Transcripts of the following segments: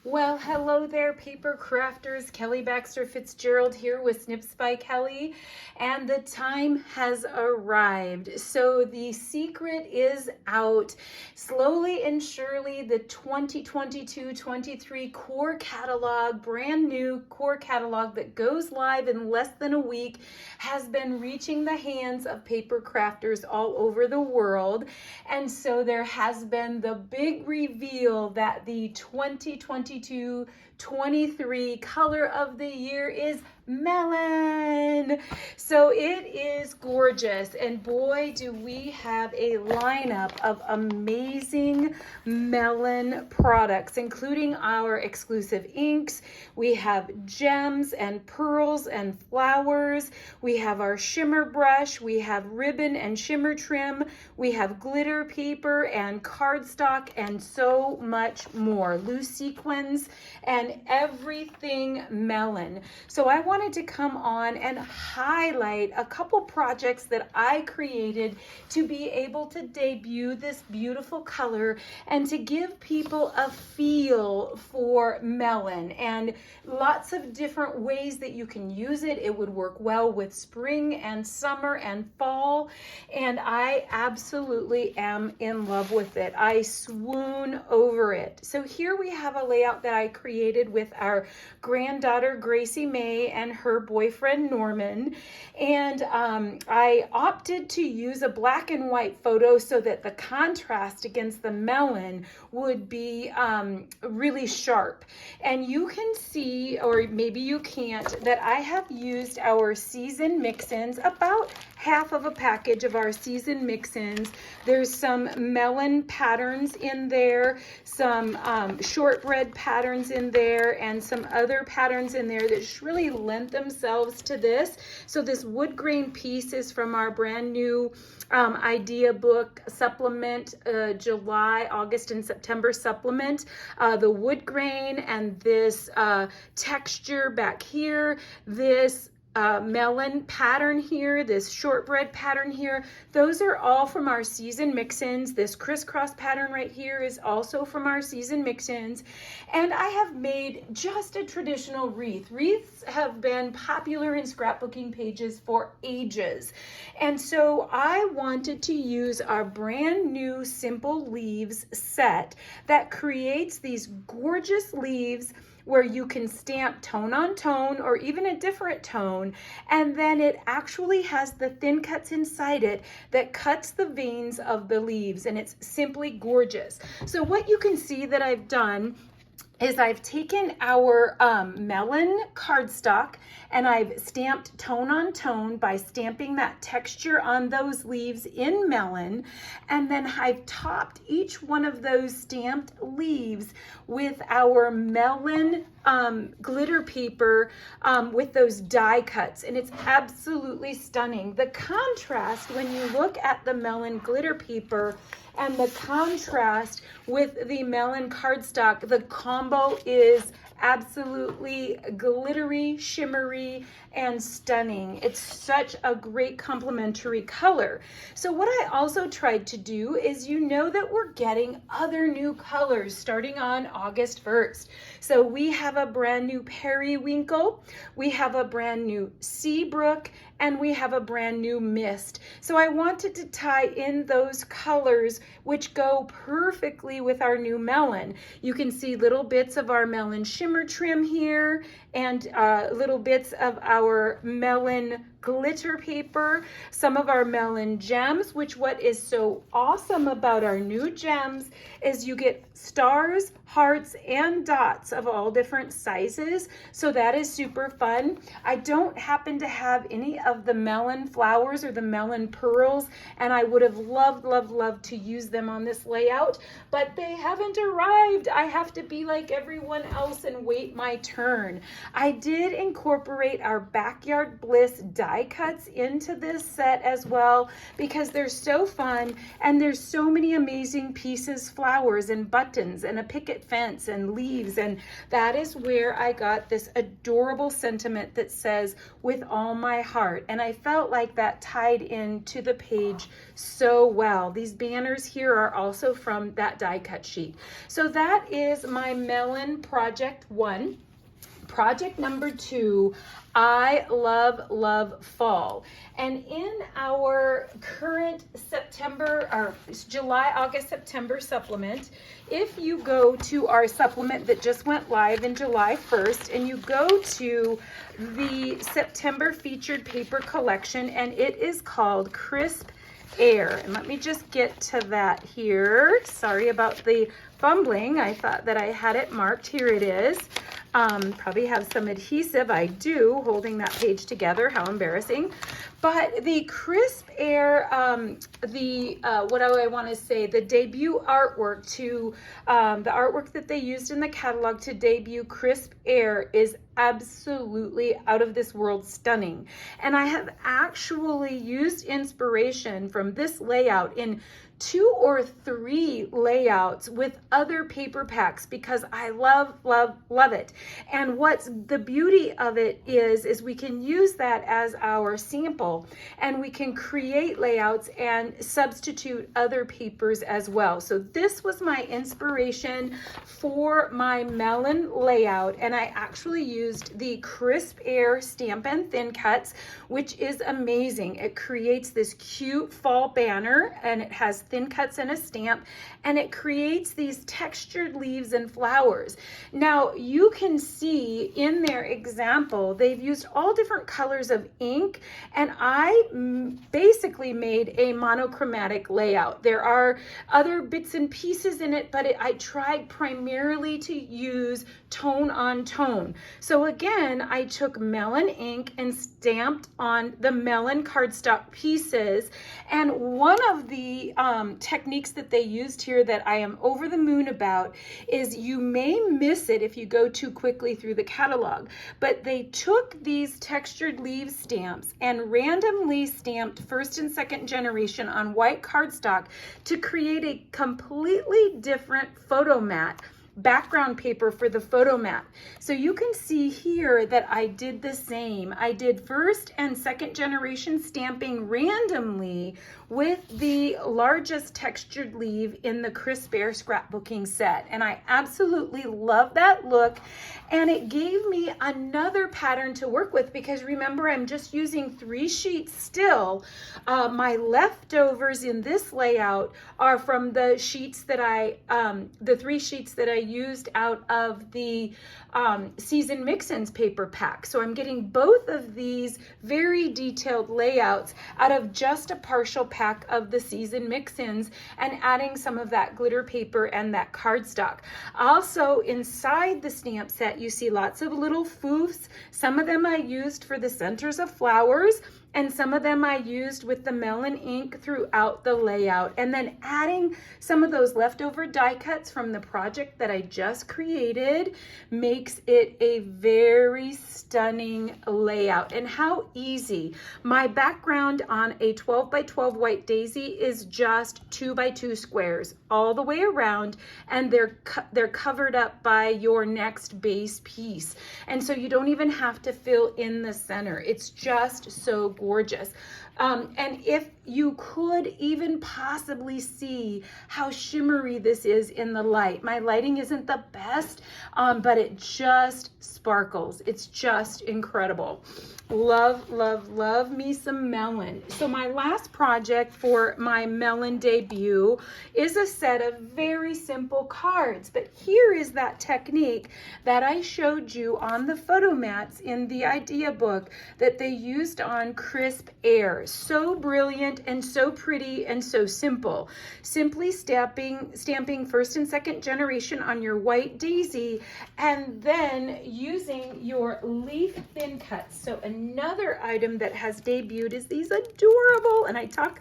Well, hello there, paper crafters. Kelly Baxter-Fitzgerald here with Snips by Kelly, and the time has arrived. So the secret is out. Slowly and surely, the 2022-23 core catalog, brand new core catalog that goes live in less than a week, has been reaching the hands of paper crafters all over the world. And so there has been the big reveal that the 2022-23 color of the year is melon. So it is gorgeous, and boy do we have a lineup of amazing melon products, including our exclusive inks. We have gems and pearls and flowers. We have our shimmer brush. We have ribbon and shimmer trim. We have glitter paper and cardstock and so much more. Loose sequins and everything melon. So I wanted to come on and highlight a couple projects that I created to be able to debut this beautiful color and to give people a feel for melon and lots of different ways that you can use it. It would work well with spring and summer and fall, and I absolutely am in love with it. I swoon over it. So here we have a layout that I created with our granddaughter Gracie May and her boyfriend Norman, and I opted to use a black and white photo so that the contrast against the melon would be really sharp. And you can see, or maybe you can't, that I have used our seasoned mix-ins, about half of a package of our seasoned mix-ins. There's some melon patterns in there, some shortbread patterns in there, and some other patterns in there that just really lent themselves to this. So this wood grain piece is from our brand new idea book supplement, July, August, and September supplement. The wood grain and this texture back here, this melon pattern here, this shortbread pattern here, those are all from our seasoned mix-ins. This crisscross pattern right here is also from our seasoned mix-ins. And I have made just a traditional wreath. Wreaths have been popular in scrapbooking pages for ages. And so I wanted to use our brand new Simple Leaves set that creates these gorgeous leaves where you can stamp tone on tone or even a different tone, and then it actually has the thin cuts inside it that cuts the veins of the leaves, and it's simply gorgeous. So what you can see that I've done is I've taken our melon cardstock and I've stamped tone on tone by stamping that texture on those leaves in melon, and then I've topped each one of those stamped leaves with our melon glitter paper with those die cuts, and it's absolutely stunning. The contrast when you look at the melon glitter paper and the contrast with the melon cardstock, the combo is absolutely glittery, shimmery, and stunning. It's such a great complementary color. So what I also tried to do is, you know that we're getting other new colors starting on August 1st. So we have a brand new periwinkle, we have a brand new seabrook, and we have a brand new mist. So I wanted to tie in those colors which go perfectly with our new melon. You can see little bits of our melon shimmer trim here and little bits of our melon glitter paper, some of our melon gems, which what is so awesome about our new gems is you get stars, hearts, and dots of all different sizes. So that is super fun. I don't happen to have any of the melon flowers or the melon pearls, and I would have loved, loved, loved to use them on this layout, but they haven't arrived. I have to be like everyone else and wait my turn. I did incorporate our Backyard Bliss die cuts into this set as well because they're so fun, and there's so many amazing pieces, flowers and buttons and a picket fence and leaves, and that is where I got this adorable sentiment that says, "With all my heart." art, and I felt like that tied into the page so well. These banners here are also from that die cut sheet. So that is my Melon Project 1. Project number 2, I love fall. And in our current September, or July, August, September supplement, if you go to our supplement that just went live in July 1st, and you go to the September featured paper collection, and it is called Crisp Air. And let me just get to that here. Sorry about the fumbling. I thought that I had it marked. Here it is. Probably have some adhesive. I do, holding that page together. How embarrassing. But the Crisp Air, what do I want to say? The debut artwork to, the artwork that they used in the catalog to debut Crisp Air is absolutely out of this world stunning. And I have actually used inspiration from this layout in 2 or 3 layouts with other paper packs because I love it. And what's the beauty of it is we can use that as our sample, and we can create layouts and substitute other papers as well. So this was my inspiration for my Melon layout, and I actually used the Crisp Air Stampin' Thin Cuts, which is amazing. It creates this cute fall banner, and it has thin cuts and a stamp, and it creates these textured leaves and flowers. Now you can see in their example they've used all different colors of ink, and I basically made a monochromatic layout. There are other bits and pieces in it, but I tried primarily to use tone on tone. So again, I took Melon ink and stamped on the Melon cardstock pieces, and one of the techniques that they used here that I am over the moon about is, you may miss it if you go too quickly through the catalog, but they took these textured leaf stamps and randomly stamped first and second generation on white cardstock to create a completely different photo mat background paper for the photo mat. So you can see here that I did the same. I did first and second generation stamping randomly with the largest textured leaf in the Crisp Air scrapbooking set. And I absolutely love that look. And it gave me another pattern to work with because remember, I'm just using 3 sheets still. My leftovers in this layout are from the sheets that the 3 sheets that I used out of the Season Mix-Ins paper pack. So I'm getting both of these very detailed layouts out of just a partial pack of the Season Mix-Ins and adding some of that glitter paper and that cardstock. Also inside the stamp set, you see lots of little foofs. Some of them I used for the centers of flowers, and some of them I used with the Melon ink throughout the layout. And then adding some of those leftover die cuts from the project that I just created makes it a very stunning layout. And how easy. My background on a 12 by 12 white daisy is just 2 by 2 squares all the way around, and they're covered up by your next base piece. And so you don't even have to fill in the center. It's just so gorgeous. And if you could even possibly see how shimmery this is in the light. My lighting isn't the best, but it just sparkles. It's just incredible. Love me some Melon. So my last project for my Melon debut is a set of very simple cards, but here is that technique that I showed you on the photo mats in the idea book that they used on Crisp Air. So brilliant and so pretty and so simple. Simply stamping first and second generation on your white daisy, and then using your leaf thin cuts. So another item that has debuted is these adorable, and I talk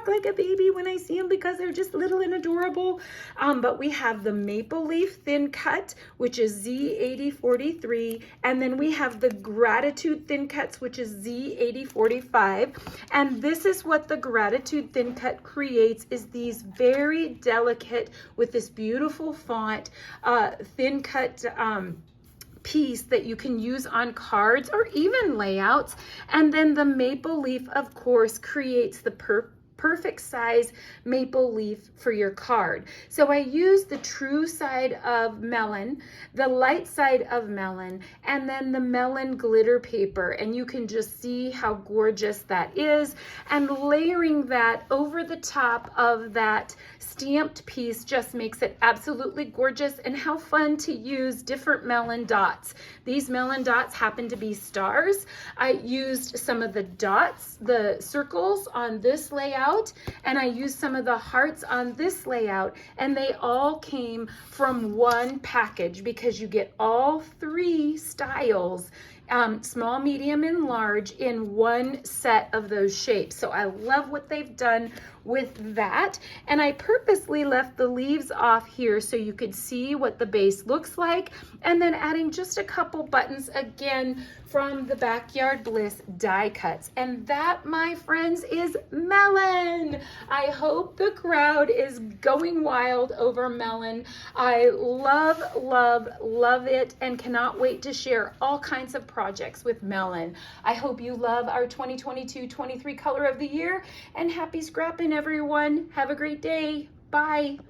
like a baby when I see them because they're just little and adorable. But we have the maple leaf thin cut, which is Z8043, and then we have the gratitude thin cuts, which is Z8045. And this is what the gratitude thin cut creates, is these very delicate with this beautiful font thin cut piece that you can use on cards or even layouts. And then the maple leaf, of course, creates the perfect size maple leaf for your card. So I used the true side of melon, the light side of melon, and then the melon glitter paper. And you can just see how gorgeous that is. And layering that over the top of that stamped piece just makes it absolutely gorgeous. And how fun to use different melon dots. These melon dots happen to be stars. I used some of the dots, the circles on this layout, and I used some of the hearts on this layout, and they all came from one package because you get all three styles, small, medium, and large, in one set of those shapes. So I love what they've done with that. And I purposely left the leaves off here so you could see what the base looks like, and then adding just a couple buttons again from the Backyard Bliss die cuts. And that, my friends, is melon. I hope the crowd is going wild over melon. I love, love, love it, and cannot wait to share all kinds of projects with melon. I hope you love our 2022-23 color of the year, and happy scrapping, everyone. Have a great day. Bye.